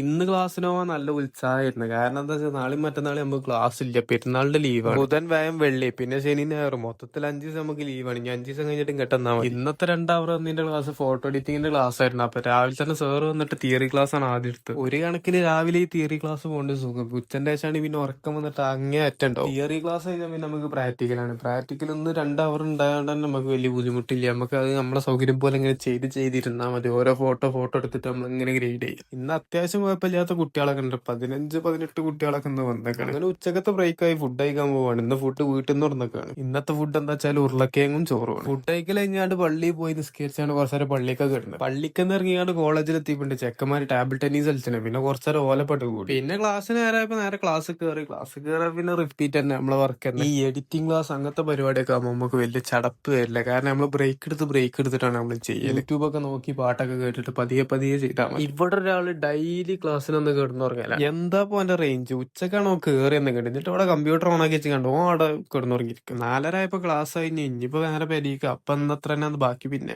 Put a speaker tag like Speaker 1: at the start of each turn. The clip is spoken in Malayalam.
Speaker 1: ഇന്ന് ക്ലാസ്സിന് പോവാൻ നല്ല ഉത്സാഹമായിരുന്നു. കാരണം എന്താ വെച്ചാൽ നാളെയും മറ്റന്നാളും നമുക്ക് ക്ലാസ് ഇല്ല. പെരുന്നാളിന്റെ ലീവാണ്. ബുധൻ, വ്യാഴം, വെള്ളി, പിന്നെ ശനി, ഞായർ. മൊത്തത്തിൽ 5 ദിവസം നമുക്ക് ലീവാണ്. ഇനി 5 ദിവസം കഴിഞ്ഞിട്ട് ഇങ്ങോട്ട് വന്നാൽ മതി. ഇന്നത്തെ 2 അവർ വന്നതിന്റെ ക്ലാസ് ഫോട്ടോ എഡിറ്റിംഗിന്റെ ക്ലാസ് ആയിരുന്നു. അപ്പൊ രാവിലെ തന്നെ സാറ് വന്നിട്ട് തിയറി ക്ലാസ് ആണ് ആദ്യം എടുത്തത്. ഒരു കണക്കിന് രാവിലെ ഈ തിയറി ക്ലാസ് പോകേണ്ട സുഖം. ഉച്ചന്റെ ശേഷമാണ് പിന്നെ ഉറക്കം വന്നിട്ട് അങ്ങേ അറ്റുണ്ടാവും. തിയറി ക്ലാസ് കഴിഞ്ഞാൽ പിന്നെ നമുക്ക് പ്രാക്ടിക്കലാണ്. പ്രാക്ടിക്കൽ ഒന്ന് 2 അവർ ഉണ്ടായതുകൊണ്ട് തന്നെ നമുക്ക് വലിയ ബുദ്ധിമുട്ടില്ല. നമുക്ക് അത് നമ്മുടെ സൗകര്യം പോലെ ഇങ്ങനെ ചെയ്തിരുന്നാൽ മതി. ഓരോ ഫോട്ടോ എടുത്തിട്ട് നമ്മൾ ഇങ്ങനെ ഗ്രേഡ് ചെയ്യും. ഇന്ന് അത്യാവശ്യം കുഴപ്പമില്ലാത്ത കുട്ടികളൊക്കെ ഉണ്ട്. 15-18 കുട്ടികളൊക്കെ ഇന്ന് വന്നേക്കാണ്. അങ്ങനെ ഉച്ചക്കത്തെ ബ്രേക്കായി ഫുഡ് കഴിക്കാൻ പോവാണ്. ഇന്ന് ഫുഡ് വീട്ടിൽ നിന്ന് തുറന്നേക്കാണ്. ഇന്നത്തെ ഫുഡ് എന്താ വെച്ചാൽ ഉരുളക്കിഴങ്ങും ചോറുമാണ്. ഫുഡ് കഴിക്കൽ കഴിഞ്ഞാണ്ട് പള്ളിയിൽ പോയി നിസ്കരിച്ചാണ് കുറച്ചേരം പള്ളിയൊക്കെ കിടന്നത്. പള്ളിക്കെന്ന് ഇറങ്ങിയാണ്ട് കോളേജിൽ എത്തിയിട്ടുണ്ട്. ചെക്കന്മാര് ടേബിൾ ടെന്നീസ് കളിച്ചാണ്. പിന്നെ കുറച്ചേരം ഓലപ്പെട്ട് കൂടി. പിന്നെ ക്ലാസ്സിന് നേരമായപ്പോ നേരെ ക്ലാസ് കയറി പിന്നെ റിപ്പീറ്റ് തന്നെ നമ്മളെ വർക്ക് തന്നെ. ഈ എഡിറ്റിംഗ് ക്ലാസ് അങ്ങനത്തെ പരിപാടിയൊക്കെ ആകുമ്പോൾ നമുക്ക് വലിയ ചടപ്പ് വരില്ല. കാരണം നമ്മൾ ബ്രേക്ക് എടുത്തിട്ടാണ് നമ്മൾ ചെയ്യുക. യൂട്യൂബ് ഒക്കെ നോക്കി പാട്ടൊക്കെ കേട്ടിട്ട് പതിയെ ചെയ്താൽ മതി. ഇവിടെ ഒരാള് ഡെയിലി ക്ലാസ്സിനൊന്ന് കിടന്നുറങ്ങല. എന്താ എന്റെ റേഞ്ച് ഉച്ചക്കാണോ കയറിയെന്ന് കണ്ടു. എന്നിട്ട് അവിടെ കമ്പ്യൂട്ടർ ഓൺ ആക്കി വെച്ച് കണ്ടു അവിടെ കിടന്നുറങ്ങിയിരിക്കും. 4:30 ആയപ്പോ ക്ലാസ് കഴിഞ്ഞ് ഇനിയിപ്പോ നേരെ പെരീക്ക്. അപ്പൊ എന്നത്ര തന്നെ ബാക്കി പിന്നെ